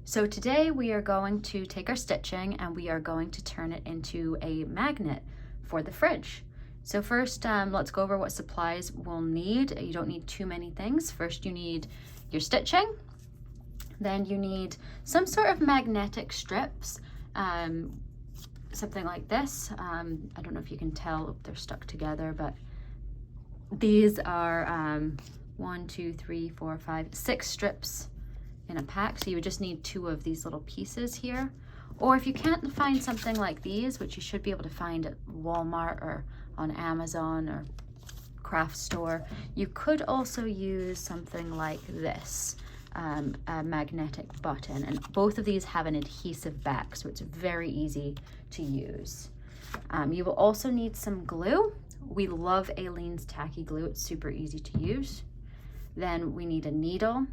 So today we are going to take our stitching and we are going to turn it into a magnet for the fridge. So first, let's go over what supplies we'll need. You don't need too many things. First, you need your stitching. Then you need some sort of magnetic strips, something like this. I don't know if you can tell if they're stuck together, but these are 1, 2, 3, 4, 5, 6 strips in a pack. So you would just need 2 of these little pieces here. Or if you can't find something like these, which you should be able to find at Walmart or on Amazon or craft store, you could also use something like this, a magnetic button. And both of these have an adhesive back, so it's very easy to use. You will also need some glue. We love Aleene's tacky glue. It's super easy to use. Then we need a needle.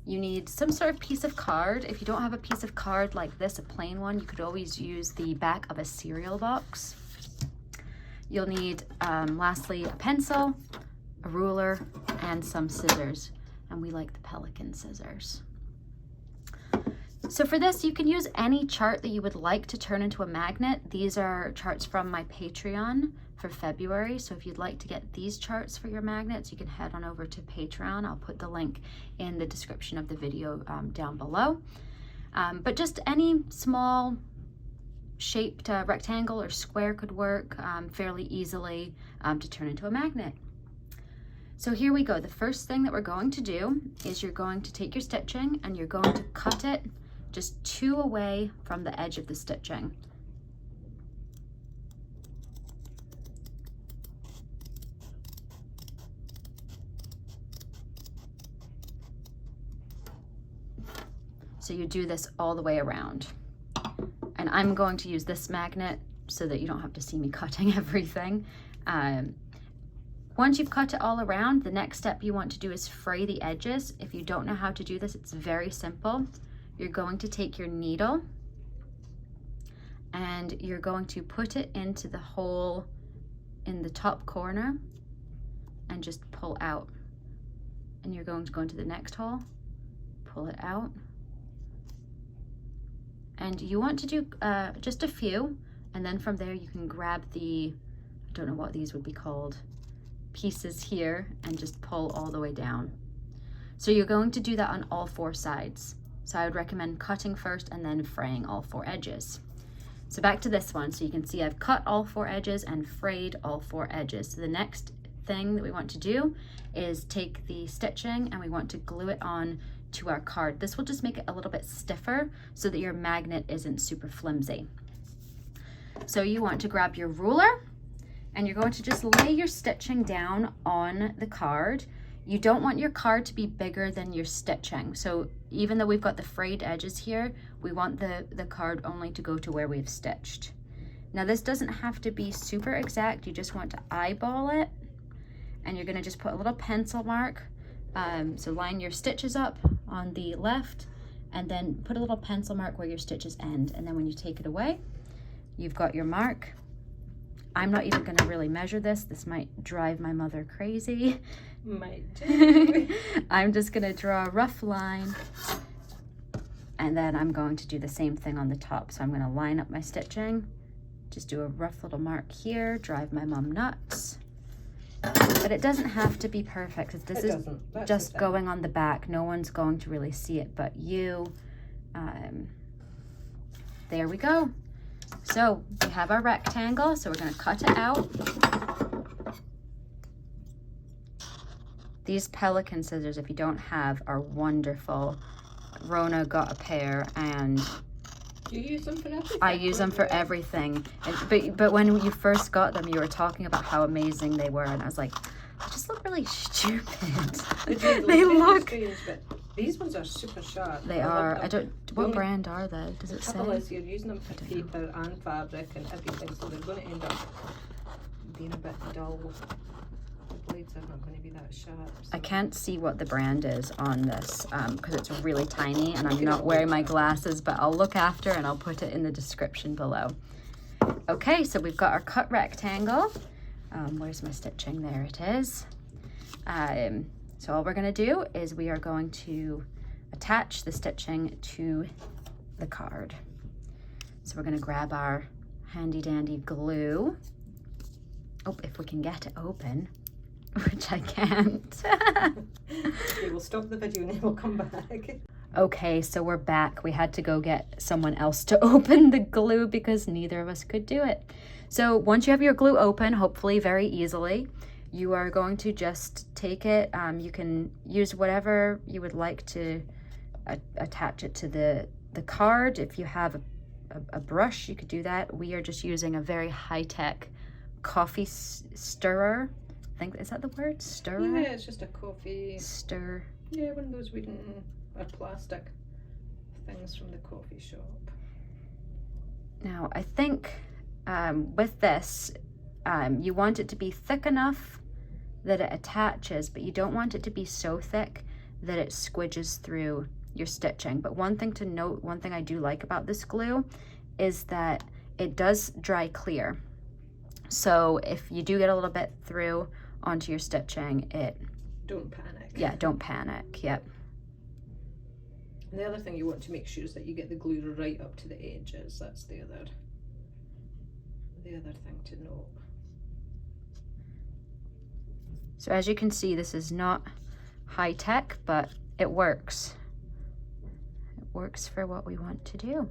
You need some sort of piece of card. If you don't have a piece of card like this, a plain one, you could always use the back of a cereal box. You'll need, lastly, a pencil, a ruler, and some scissors. And we like the Pelican Scissors. So for this, you can use any chart that you would like to turn into a magnet. These are charts from my Patreon for February. So if you'd like to get these charts for your magnets, you can head on over to Patreon. I'll put the link in the description of the video down below. But just any small shaped rectangle or square could work fairly easily to turn into a magnet. So here we go. The first thing that we're going to do is you're going to take your stitching and you're going to cut it just 2 away from the edge of the stitching. So you do this all the way around. And I'm going to use this magnet so that you don't have to see me cutting everything. Once you've cut it all around, the next step you want to do is fray the edges. If you don't know how to do this, it's very simple. You're going to take your needle and you're going to put it into the hole in the top corner and just pull out. And you're going to go into the next hole, pull it out. And you want to do just a few, and then from there you can grab the, I don't know what these would be called, pieces here, and just pull all the way down. So you're going to do that on all 4 sides. So I would recommend cutting first and then fraying all 4 edges. So back to this one. So you can see I've cut all 4 edges and frayed all 4 edges. So the next thing that we want to do is take the stitching and we want to glue it on to our card. This will just make it a little bit stiffer so that your magnet isn't super flimsy. So you want to grab your ruler and you're going to just lay your stitching down on the card. You don't want your card to be bigger than your stitching. So even though we've got the frayed edges here, we want the card only to go to where we've stitched. Now this doesn't have to be super exact. You just want to eyeball it. And you're gonna just put a little pencil mark. So line your stitches up on the left and then put a little pencil mark where your stitches end. And then when you take it away, you've got your mark. I'm not even gonna really measure this. This might drive my mother crazy. Might. I'm just gonna draw a rough line and then I'm going to do the same thing on the top. So I'm gonna line up my stitching, just do a rough little mark here, drive my mom nuts. But it doesn't have to be perfect. This is just going on the back. No one's going to really see it but you. There we go. So we have our rectangle, so we're going to cut it out. These Pelican scissors, if you don't have, are wonderful. Rona got a pair and do you use them for everything? I use them for everything. But when you first got them, you were talking about how amazing they were, and I was like, they just look really stupid. They look. These ones are super sharp. They are. I don't. What brand are they? Does it say? The trouble is you're using them for paper and fabric and everything, so they're going to end up being a bit dull. The blades are not going to be that sharp. So. I can't see what the brand is on this because it's really tiny and I'm not wearing my glasses, but I'll look after and I'll put it in the description below. Okay, so we've got our cut rectangle. Where's my stitching? There it is. So all we're going to do is we are going to attach the stitching to the card. So we're going to grab our handy dandy glue. Oh, if we can get it open, which I can't. Okay, we'll stop the video and then we'll come back. Okay, so we're back. We had to go get someone else to open the glue because neither of us could do it. So once you have your glue open, hopefully very easily, you are going to just take it. You can use whatever you would like to attach it to the card. If you have a brush, you could do that. We are just using a very high-tech coffee stirrer. I think, is that the word? Stirrer? Yeah, it's just a coffee stir. Yeah, one of those wooden or plastic things from the coffee shop. Now, I think with this, you want it to be thick enough that it attaches, but you don't want it to be so thick that it squidges through your stitching. But one thing to note, one thing I do like about this glue is that it does dry clear. So if you do get a little bit through onto your stitching, don't panic. Yeah, don't panic. Yep. And the other thing you want to make sure is that you get the glue right up to the edges. That's the other thing to note. So as you can see, this is not high tech, but it works. It works for what we want to do.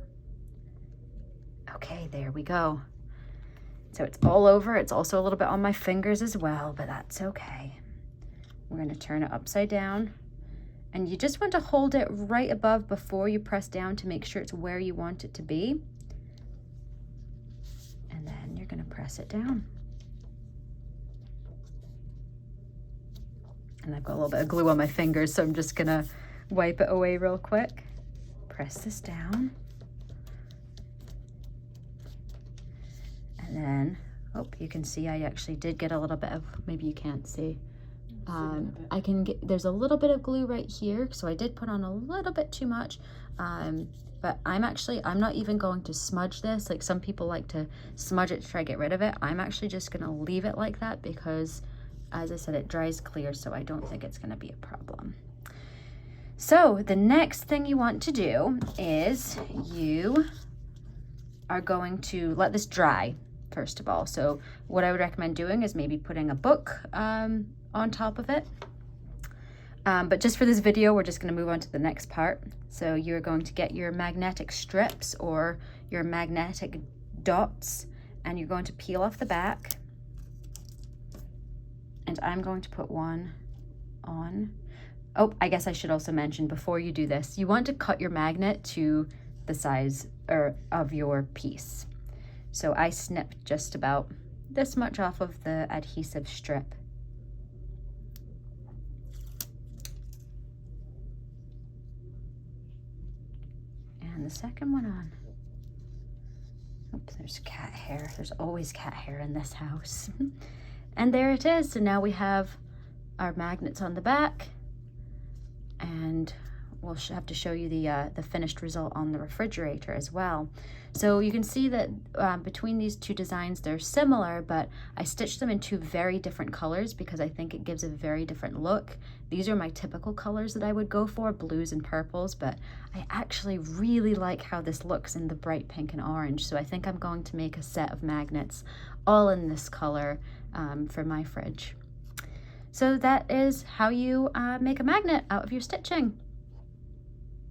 Okay, there we go. So it's all over. It's also a little bit on my fingers as well, but that's okay. We're going to turn it upside down. And you just want to hold it right above before you press down to make sure it's where you want it to be. And then you're going to press it down. And I've got a little bit of glue on my fingers, so I'm just going to wipe it away real quick. Press this down. And then, oh, you can see I actually did get a little bit of, maybe you can't see. I can get, there's a little bit of glue right here, so I did put on a little bit too much, but I'm not even going to smudge this. Like some people like to smudge it to try to get rid of it. I'm actually just gonna leave it like that because, as I said, it dries clear, so I don't think it's gonna be a problem. So the next thing you want to do is you are going to let this dry first of all. So what I would recommend doing is maybe putting a book on top of it. But just for this video, we're just going to move on to the next part. So you're going to get your magnetic strips or your magnetic dots, and you're going to peel off the back. And I'm going to put one on. Oh, I guess I should also mention before you do this, you want to cut your magnet to the size of your piece. So I snipped just about this much off of the adhesive strip. And the second one on. Oops, there's cat hair. There's always cat hair in this house. And there it is. So now we have our magnets on the back, and we'll have to show you the finished result on the refrigerator as well. So you can see that between these two designs, they're similar, but I stitched them in two very different colors because I think it gives a very different look. These are my typical colors that I would go for, blues and purples, but I actually really like how this looks in the bright pink and orange. So I think I'm going to make a set of magnets all in this color for my fridge. So that is how you make a magnet out of your stitching.